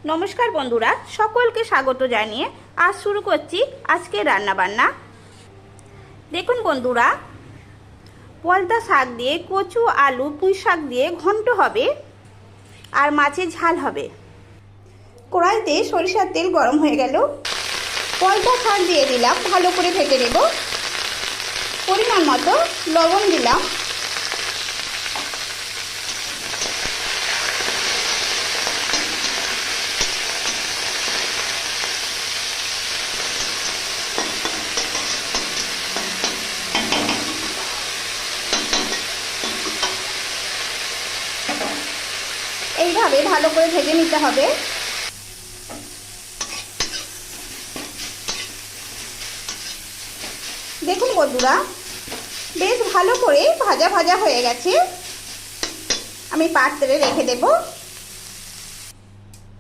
নমস্কার বন্ধুরা, সকলকে স্বাগত জানিয়ে আজ শুরু করছি আজকের রান্নাবান্না। দেখুন বন্ধুরা, পলতা শাক দিয়ে কচু আলু পুঁই শাক দিয়ে ঘন্ট হবে আর মাছের ঝাল হবে। কড়াইতে সরিষার তেল গরম হয়ে গেল, পলতা শাক দিয়ে দিলাম, ভালো করে ভেজে নেব। পরিমাণ মতো লবণ দিলাম, এইভাবে ভালো করে ভেজে নিতে হবে। দেখুন বন্ধুরা, বেশ ভালো করে ভাজা ভাজা হয়ে গেছে। আমি পাত্রে রেখে দেব।